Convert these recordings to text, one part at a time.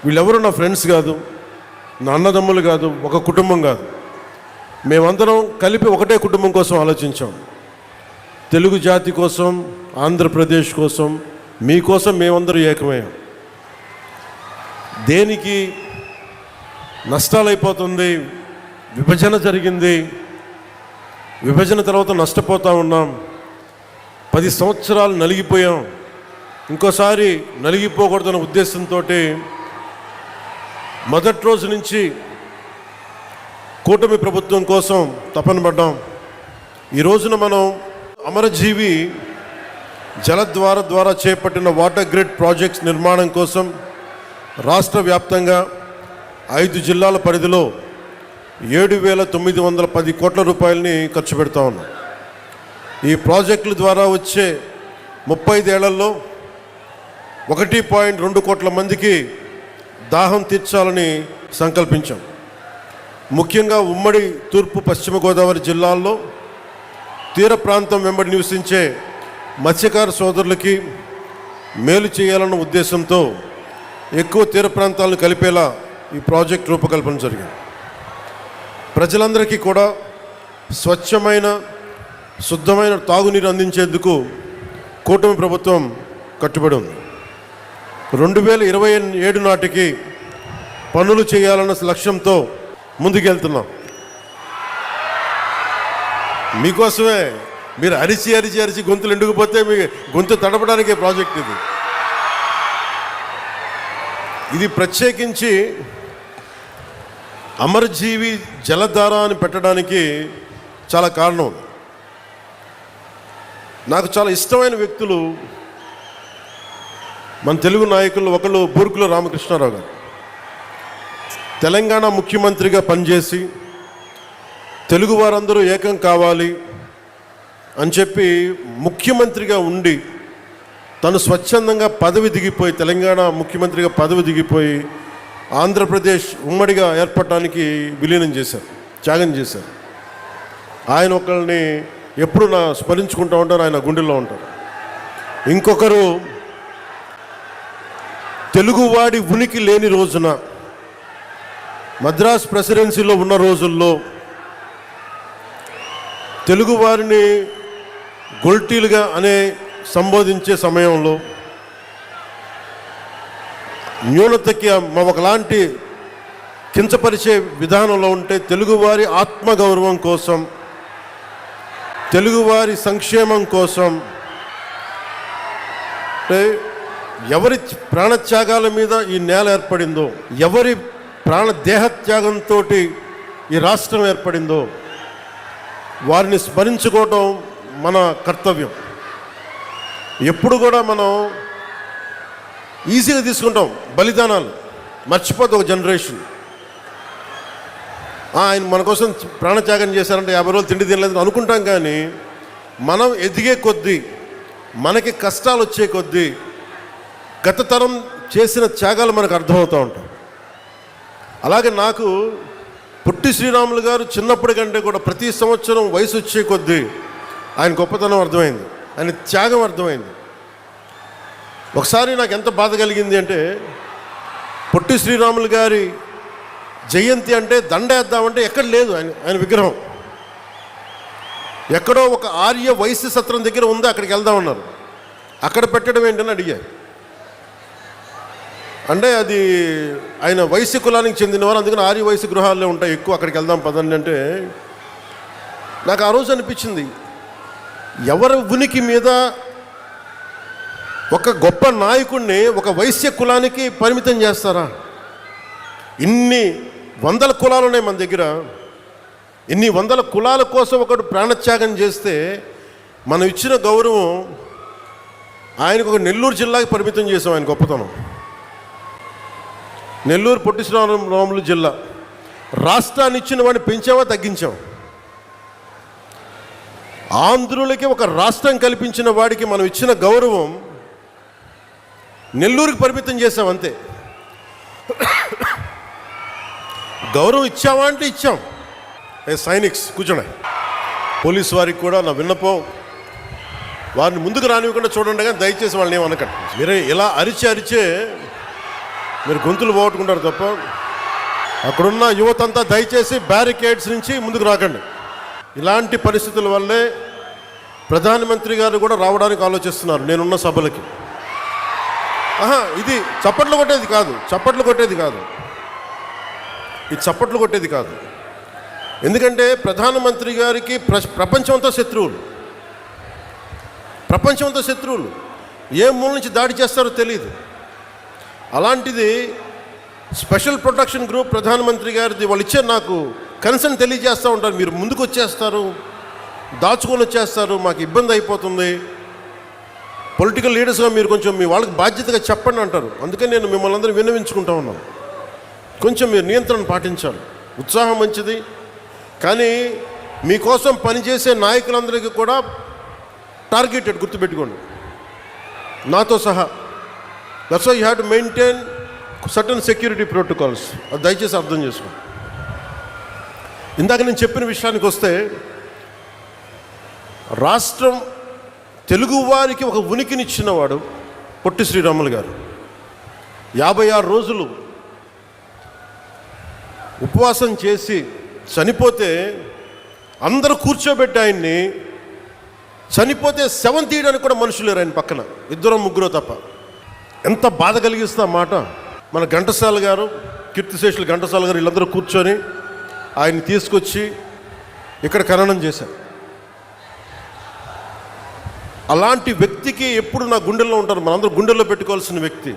వీళ్ళెవరు నా ఫ్రెండ్స్ కాదు, నా అన్నదమ్ములు కాదు, ఒక కుటుంబం కాదు. మేమందరం కలిపి ఒకటే కుటుంబం కోసం ఆలోచించాం. తెలుగు జాతి కోసం, ఆంధ్రప్రదేశ్ కోసం, మీకోసం మేమందరూ ఏకమయ్యాం. దేనికి నష్టాలైపోతుంది, విభజన జరిగింది, విభజన తర్వాత నష్టపోతూ ఉన్నాం, 10 సంవత్సరాలు నలిగిపోయాం, ఇంకోసారి నలిగిపోకూడదన్న ఉద్దేశంతో మొదటి రోజు నుంచి కూటమి ప్రభుత్వం కోసం తపన పడ్డాం. ఈ రోజున మనం అమరజీవి జలద్వార ద్వారా చేపట్టిన వాటర్ గ్రిడ్ ప్రాజెక్ట్స్ నిర్మాణం కోసం రాష్ట్ర వ్యాప్తంగా 5 జిల్లాల పరిధిలో 7,910 కోట్ల రూపాయలని ఖర్చు పెడతా ఉన్నాం. ఈ ప్రాజెక్టుల ద్వారా వచ్చే 35 ఏళ్లలో 1.2 కోట్ల మందికి దాహం తీర్చాలని సంకల్పించాం. ముఖ్యంగా ఉమ్మడి తూర్పు పశ్చిమ గోదావరి జిల్లాల్లో తీర ప్రాంతం వెంబడి నివసించే మత్స్యకార సోదరులకి మేలు చేయాలన్న ఉద్దేశంతో ఎక్కువ తీర ప్రాంతాలను కలిపేలా ఈ ప్రాజెక్ట్ రూపకల్పన జరిగింది. ప్రజలందరికీ కూడా స్వచ్ఛమైన శుద్ధమైన తాగునీరు అందించేందుకు కూటమి ప్రభుత్వం కట్టుబడి ఉంది. 2027 నాటికి పనులు చేయాలన్న లక్ష్యంతో ముందుకెళ్తున్నాం. మీకోసమే. మీరు అరిచి గొంతులు ఎండుకుపోతే మీ గొంతు తడపడానికే ప్రాజెక్ట్ ఇది ప్రత్యేకించి అమరజీవి జలధార అని పెట్టడానికి చాలా కారణం. నాకు చాలా ఇష్టమైన వ్యక్తులు మన తెలుగు నాయకులు. ఒకళ్ళు బూర్గుల రామకృష్ణారావు గారు. తెలంగాణ ముఖ్యమంత్రిగా పనిచేసి తెలుగు వారందరూ ఏకం కావాలి అని చెప్పి ముఖ్యమంత్రిగా ఉండి తను స్వచ్ఛందంగా పదవి దిగిపోయి, తెలంగాణ ముఖ్యమంత్రిగా పదవి దిగిపోయి ఆంధ్రప్రదేశ్ ఉమ్మడిగా ఏర్పడటానికి విలీనం చేశారు, త్యాగం చేశారు. ఆయన ఒకళ్ళని ఎప్పుడు స్మరించుకుంటూ ఉంటారు, ఆయన గుండెల్లో ఉంటారు. ఇంకొకరు తెలుగువాడి ఉనికి లేని రోజున, మద్రాస్ ప్రెసిడెన్సీలో ఉన్న రోజుల్లో తెలుగువారిని గొల్టీలుగా సంబోధించే సమయంలో న్యూనతకి ఒకలాంటి కించపరిచే విధానంలో ఉంటే తెలుగువారి ఆత్మగౌరవం కోసం, తెలుగువారి సంక్షేమం కోసం, అంటే ఎవరి ప్రాణత్యాగాల మీద ఈ నేల ఏర్పడిందో, ఎవరి దేహత్యాగంతో ఈ రాష్ట్రం ఏర్పడిందో వారిని స్మరించుకోవటం మన కర్తవ్యం. ఎప్పుడు కూడా మనం ఈజీగా తీసుకుంటాం బలిదానాలు, మర్చిపోతే ఒక జనరేషన్ ఆయన మన కోసం ప్రాణత్యాగం చేశారంటే 50 రోజులు తిండి తినలేదు అనుకుంటాం. కానీ మనం ఎదిగే కొద్దీ, మనకి కష్టాలు వచ్చే కొద్దీ గత తరం చేసిన త్యాగాలు మనకు అర్థమవుతూ ఉంటాయి. అలాగే నాకు పొట్టి శ్రీరాములు గారు చిన్నప్పటి కంటే కూడా ప్రతి సంవత్సరం వయసు వచ్చే కొద్దీ ఆయన గొప్పతనం అర్థమైంది, ఆయన త్యాగం అర్థమైంది. ఒకసారి నాకు ఎంత బాధ కలిగింది అంటే, పొట్టి శ్రీరాములు గారి జయంతి అంటే దండ వేద్దామంటే ఎక్కడ లేదు ఆయన విగ్రహం. ఎక్కడో ఒక ఆర్య వైశ్య సత్రం దగ్గర ఉంది, అక్కడికి వెళ్దామన్నారు. అక్కడ పెట్టడం ఏంటని అడిగారు. అంటే అది ఆయన వైశ్య కులానికి చెందినవారు, అందుకని ఆర్య వైశ్య గృహాల్లో ఉంటాయి ఎక్కువ, అక్కడికి వెళ్దాం పదండి అంటే నాకు ఆ రోజు అనిపించింది, ఎవరి ఉనికి మీద ఒక గొప్ప నాయకుడిని ఒక వైశ్య కులానికి పరిమితం చేస్తారా? ఇన్ని 100 కులాలు ఉన్నాయి మన దగ్గర. ఇన్ని 100 కులాల కోసం ఒకడు ప్రాణత్యాగం చేస్తే మనం ఇచ్చిన గౌరవం ఆయనకు ఒక నెల్లూరు జిల్లాకి పరిమితం చేసాం. ఆయన గొప్పతనం నెల్లూరు పొట్టి శ్రీరాములు జిల్లా. రాష్ట్రాన్ని ఇచ్చిన వాడిని పెంచామా తగ్గించాం? ఆంధ్రులకి ఒక రాష్ట్రం కల్పించిన వాడికి మనం ఇచ్చిన గౌరవం నెల్లూరుకి పరిమితం చేసాం అంతే. గౌరవం ఇచ్చావా అంటే ఇచ్చాం. సైనిక్స్ కూర్చోండి. పోలీసు వారికి కూడా నా విన్నపం, వారిని ముందుకు రానివ్వకుండా చూడండి, కానీ దయచేసి వాళ్ళని ఏమనకండి. మీరే ఇలా అరిచే మీరు గొంతులు పోగొట్టుకుంటారు తప్ప అక్కడున్న యువతంతా దయచేసి బ్యారికేడ్స్ నుంచి ముందుకు రాకండి. ఇలాంటి పరిస్థితుల వల్లే ప్రధానమంత్రి గారు కూడా రావడానికి ఆలోచిస్తున్నారు నేనున్న సభలకి. ఇది చప్పట్లు కొట్టేది కాదు, ఇది చప్పట్లు కొట్టేది కాదు. ఎందుకంటే ప్రధానమంత్రి గారికి ప్రపంచమంతా శత్రువులు, ఏ మూల నుంచి దాడి చేస్తారో తెలియదు. అలాంటిది స్పెషల్ ప్రొటెక్షన్ గ్రూప్ ప్రధానమంత్రి గారిది వాళ్ళు ఇచ్చే నాకు కన్సర్న్ తెలియజేస్తూ ఉంటారు. మీరు ముందుకు వచ్చేస్తారు, దాచుకొని వచ్చేస్తారు, మాకు ఇబ్బంది అయిపోతుంది, పొలిటికల్ లీడర్స్గా మీరు కొంచెం మీ వాళ్ళకి బాధ్యతగా చెప్పండి అంటారు. అందుకని నేను మిమ్మల్ని అందరూ విన్నవించుకుంటా ఉన్నాను, కొంచెం మీరు నియంత్రణ పాటించాలి. ఉత్సాహం మంచిది, కానీ మీకోసం పనిచేసే నాయకులందరికీ కూడా టార్గెటెడ్, గుర్తుపెట్టుకోండి, నాతో సహా. That's why you have to maintain certain security protocols. అది దయచేసి అర్థం చేసుకోండి. ఇందాక నేను చెప్పిన విషయానికి వస్తే, రాష్ట్రం తెలుగు వారికి ఒక ఉనికినిచ్చినవాడు పొట్టి శ్రీరాములు గారు. 56 రోజులు ఉపవాసం చేసి చనిపోతే అందరూ కూర్చోబెట్టి ఆయన్ని, చనిపోతే శవం తీయడానికి కూడా మనుషులు లేరు ఆయన పక్కన, 2-3 తప్ప. ఎంత బాధ కలిగిస్తా మాట. మన ఘంటసాల గారు, కీర్తిశేషులు ఘంటసాల గారు వీళ్ళందరూ కూర్చొని ఆయన్ని తీసుకొచ్చి ఇక్కడ ఖననం చేశారు. అలాంటి వ్యక్తికి ఎప్పుడు నా గుండెల్లో ఉంటారు, మనందరూ గుండెల్లో పెట్టుకోవాల్సిన వ్యక్తి.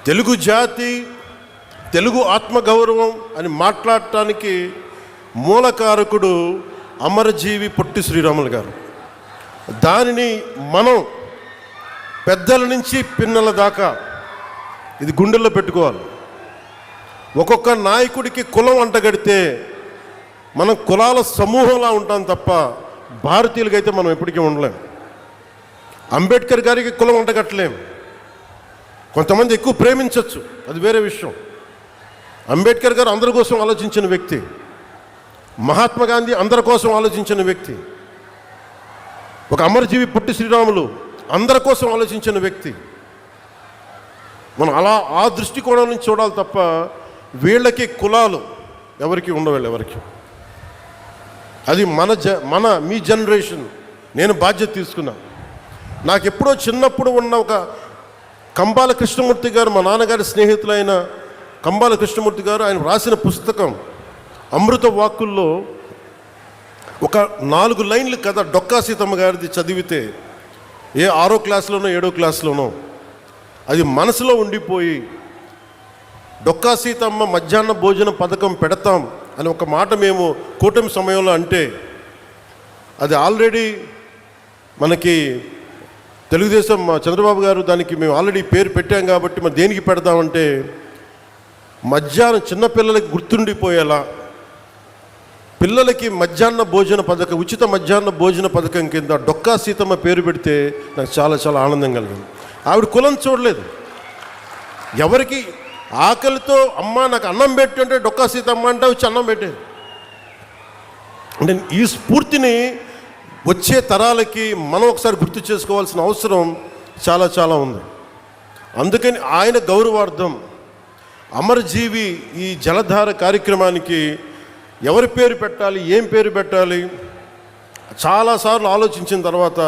తెలుగు జాతి, తెలుగు ఆత్మగౌరవం అని మాట్లాడటానికి మూలకారకుడు అమరజీవి పొట్టి శ్రీరాములు గారు. దానిని మనం పెద్దల నుంచి పిన్నల దాకా ఇది గుండెల్లో పెట్టుకోవాలి. ఒక్కొక్క నాయకుడికి కులం అంటగడితే మనం కులాల సమూహంలా ఉంటాం తప్ప భారతీయులకైతే మనం ఎప్పటికీ ఉండలేం. అంబేద్కర్ గారికి కులం అంటగట్టలేం. కొంతమంది ఎక్కువ ప్రేమించవచ్చు, అది వేరే విషయం. అంబేద్కర్ గారు అందరి కోసం ఆలోచించిన వ్యక్తి. మహాత్మా గాంధీ అందరి కోసం ఆలోచించిన వ్యక్తి. ఒక అమరజీవి పొట్టి శ్రీరాములు అందరి కోసం ఆలోచించిన వ్యక్తి. మనం అలా ఆ దృష్టికోణం నుంచి చూడాలి తప్ప వీళ్ళకి కులాలు ఎవరికి ఉండవు, ఎవరికి. అది మీ జనరేషన్. నేను బాధ్యత తీసుకున్నా. నాకు ఎప్పుడో చిన్నప్పుడు ఉన్న ఒక కంబాల కృష్ణమూర్తి గారు, మా నాన్నగారి స్నేహితులైన కంబాల కృష్ణమూర్తి గారు, ఆయన రాసిన పుస్తకం అమృత వాక్కుల్లో ఒక 4 లైన్లు కథ డొక్కా సీతమ్మ గారిది చదివితే, ఏ 6వ క్లాస్లోనో 7వ క్లాస్లోనో అది మనసులో ఉండిపోయి, డొక్కా సీతమ్మ మధ్యాహ్న భోజన పథకం పెడతాం అని ఒక మాట మేము కూటమి సమయంలో అంటే, అది ఆల్రెడీ మనకి తెలుగుదేశం చంద్రబాబు గారు దానికి మేము ఆల్రెడీ పేరు పెట్టాం కాబట్టి మరి దేనికి పెడదామంటే, మధ్యాహ్నం చిన్నపిల్లలకి గుర్తుండిపోయేలా పిల్లలకి మధ్యాహ్న భోజన పథకం, ఉచిత మధ్యాహ్న భోజన పథకం కింద డొక్కా సీతమ్మ పేరు పెడితే నాకు చాలా చాలా ఆనందం కలిగింది. ఆవిడ కులం చూడలేదు. ఎవరికి ఆకలితో అమ్మ నాకు అన్నం పెట్టు అంటే డొక్కా సీతమ్మ అంటే వచ్చి అన్నం పెట్టేది. అంటే ఈ స్ఫూర్తిని వచ్చే తరాలకి మనం ఒకసారి గుర్తు చేసుకోవాల్సిన అవసరం చాలా చాలా ఉంది. అందుకని ఆయన గౌరవార్థం అమరజీవి ఈ జలధార కార్యక్రమానికి ఎవరి పేరు పెట్టాలి, ఏం పేరు పెట్టాలి చాలాసార్లు ఆలోచించిన తర్వాత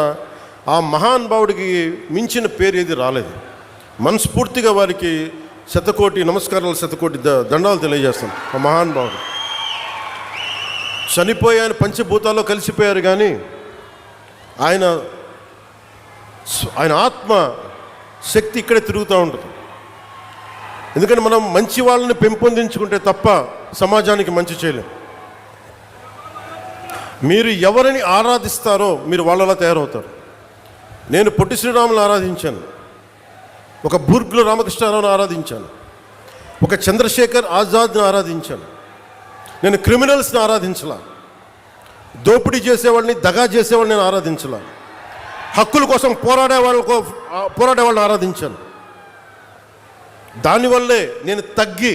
ఆ మహానుభావుడికి మించిన పేరు ఏది రాలేదు. మనస్ఫూర్తిగా వారికి శతకోటి నమస్కారాలు, శతకోటి దండాలు తెలియజేస్తాం. ఆ మహానుభావుడు చనిపోయాయని పంచభూతాల్లో కలిసిపోయారు, కానీ ఆయన ఆత్మ శక్తి ఇక్కడే తిరుగుతూ ఉంటుంది. ఎందుకంటే మనం మంచి వాళ్ళని పెంపొందించుకుంటే తప్ప సమాజానికి మంచి చేయలేం. మీరు ఎవరిని ఆరాధిస్తారో మీరు వాళ్ళలా తయారవుతారు. నేను పొట్టి శ్రీరాములను ఆరాధించాను, ఒక బూర్గుల రామకృష్ణారావుని ఆరాధించాను, ఒక చంద్రశేఖర్ ఆజాద్ని ఆరాధించాను. నేను క్రిమినల్స్ని ఆరాధించలా, దోపిడీ చేసేవాళ్ళని, దగా చేసేవాళ్ళని నేను ఆరాధించలా, హక్కుల కోసం పోరాడేవాళ్ళని ఆరాధించాను. దానివల్లే నేను తగ్గి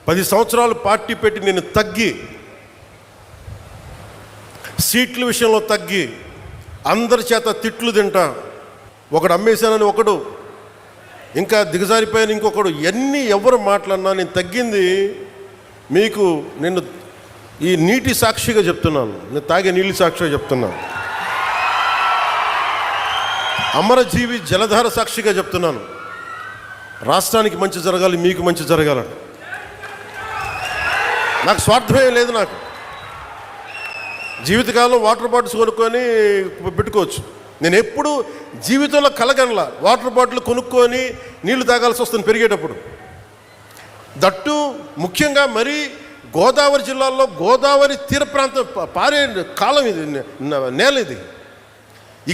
10 సంవత్సరాలు పార్టీ పెట్టి నేను తగ్గి, సీట్ల విషయంలో తగ్గి, అందరి చేత తిట్లు తింటా, ఒకడు అమ్మేశానని ఒకడు, ఇంకా దిగజారిపోయాను ఇంకొకడు, ఎన్ని ఎవరు మాట్లాడినా నేను తగ్గింది మీకు నేను ఈ నీటి సాక్షిగా చెప్తున్నాను, నేను తాగే నీళ్ళు సాక్షిగా చెప్తున్నాను, అమరజీవి జలధార సాక్షిగా చెప్తున్నాను. రాష్ట్రానికి మంచి జరగాలి, మీకు మంచి జరగాలని నాకు స్వార్థమే లేదు. నాకు జీవితకాలం వాటర్ బాటిల్స్ కొనుక్కొని పెట్టుకోవచ్చు. నేను ఎప్పుడు జీవితంలో కలగనలా వాటర్ బాటిల్ కొనుక్కొని నీళ్లు తాగాల్సి వస్తుంది పెరిగేటప్పుడు. దట్టు ముఖ్యంగా మరి గోదావరి జిల్లాలో గోదావరి తీర ప్రాంతం పారే కాలం ఇది, నేల ఇది.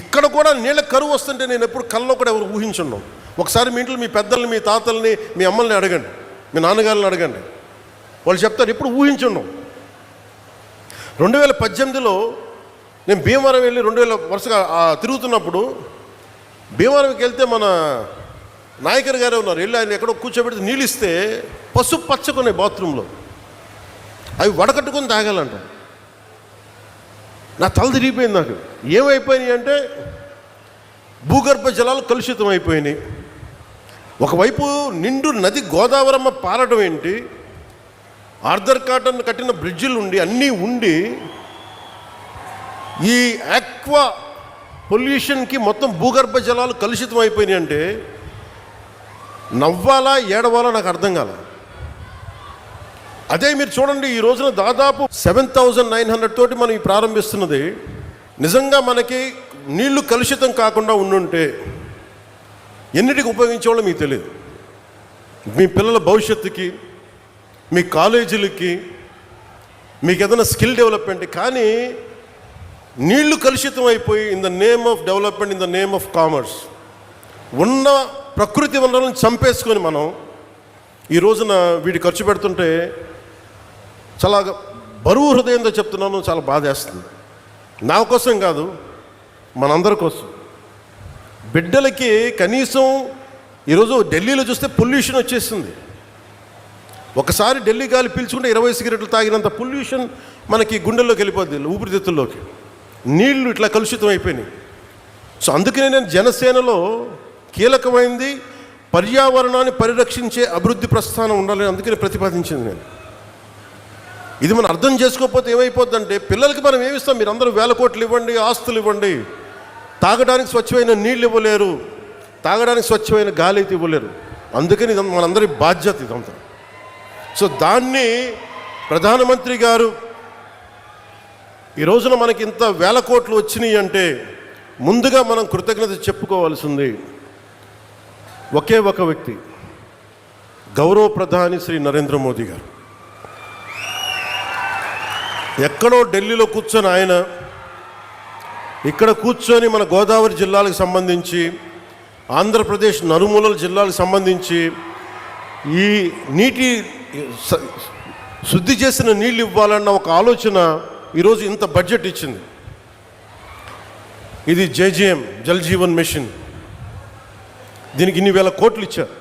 ఇక్కడ కూడా నీళ్ళ కరువు వస్తుంటే నేను ఎప్పుడు కల్లో కూడా ఎవరు ఊహించుండం. ఒకసారి మీ ఇంట్లో మీ పెద్దల్ని, మీ తాతల్ని, మీ అమ్మల్ని అడగండి, మీ నాన్నగారిని అడగండి, వాళ్ళు చెప్తారు ఎప్పుడు ఊహించుండం. 2018లో నేను భీమవరం వెళ్ళి 2000 వరుసగా తిరుగుతున్నప్పుడు భీమవరంకి వెళ్తే మన నాయకర్ గారే ఉన్నారు. వెళ్ళి ఆయన ఎక్కడో కూర్చోబెడితే నీళ్ళు ఇస్తే పసుపు పచ్చకున్నాయి బాత్రూంలో, అవి వడకట్టుకొని తాగాలంట. నా తల తిరిగిపోయింది. నాకు ఏమైపోయినాయి అంటే భూగర్భ జలాలు కలుషితం అయిపోయినాయి. ఒకవైపు నిండు నది గోదావరమ్మ పారడం ఏంటి, ఆర్థర్ కాటన్ కట్టిన బ్రిడ్జిలు ఉండి అన్నీ ఉండి ఈ ఆక్వా పొల్యూషన్కి మొత్తం భూగర్భ జలాలు కలుషితం అయిపోయినాయి అంటే నవ్వాలా ఏడవాలా నాకు అర్థం కాల. అదే మీరు చూడండి, ఈ రోజున దాదాపు 7,900 తోటి మనం ప్రారంభిస్తున్నది. నిజంగా మనకి నీళ్లు కలుషితం కాకుండా ఉండుంటే ఎన్నిటికి ఉపయోగించేవాళ్ళో మీకు తెలియదు. మీ పిల్లల భవిష్యత్తుకి, మీ కాలేజీలకి, మీకు ఏదైనా స్కిల్ డెవలప్మెంట్. కానీ నీళ్లు కలుషితం అయిపోయి in the name of development, in the name of commerce ఉన్న ప్రకృతి వనరులను చంపేసుకొని మనం ఈ రోజున వీటి ఖర్చు పెడుతుంటే చాలా బరువు హృదయంతో చెప్తున్నాను, చాలా బాధేస్తుంది. నా కోసం కాదు, మనందరి కోసం. బిడ్డలకి కనీసం ఈరోజు ఢిల్లీలో చూస్తే పొల్యూషన్ వచ్చేసింది. ఒకసారి ఢిల్లీ గాలి పీల్చుకుంటే 20 సిగరెట్లు తాగినంత పొల్యూషన్ మనకి గుండెల్లోకి వెళ్ళిపోద్ది, ఊపిరితిత్తుల్లోకి. నీళ్లు ఇట్లా కలుషితం అయిపోయినాయి. సో అందుకనే నేను జనసేనలో కీలకమైంది పర్యావరణాన్ని పరిరక్షించే అభివృద్ధి ప్రస్థానం ఉండాలని అందుకనే ప్రతిపాదించింది నేను. ఇది మనం అర్థం చేసుకోకపోతే ఏమైపోద్దంటే పిల్లలకి మనం ఏమిస్తాం, మీరు అందరూ 1000 కోట్లు ఇవ్వండి, ఆస్తులు ఇవ్వండి, తాగడానికి స్వచ్ఛమైన నీళ్ళు ఇవ్వలేరు, తాగడానికి స్వచ్ఛమైన గాలి అయితే ఇవ్వలేరు. అందుకని ఇది మనందరి బాధ్యత ఇదంతా. సో దాన్ని ప్రధానమంత్రి గారు ఈ రోజున మనకి ఇంత 1000 కోట్లు వచ్చినాయి అంటే ముందుగా మనం కృతజ్ఞత చెప్పుకోవాల్సింది ఒకే ఒక వ్యక్తి, గౌరవ ప్రధాని శ్రీ నరేంద్ర మోదీ గారు. ఎక్కడో ఢిల్లీలో కూర్చొని ఆయన ఇక్కడ కూర్చొని మన గోదావరి జిల్లాలకు సంబంధించి, ఆంధ్రప్రదేశ్ నలుమూలల జిల్లాలకు సంబంధించి ఈ నీటి శుద్ధి చేసిన నీళ్ళు ఇవ్వాలన్న ఒక ఆలోచన ఈరోజు ఇంత బడ్జెట్ ఇచ్చింది. ఇది జేజీఎం, జల్ జీవన్ మిషన్, దీనికి ఇన్ని 1000 కోట్లు ఇచ్చారు.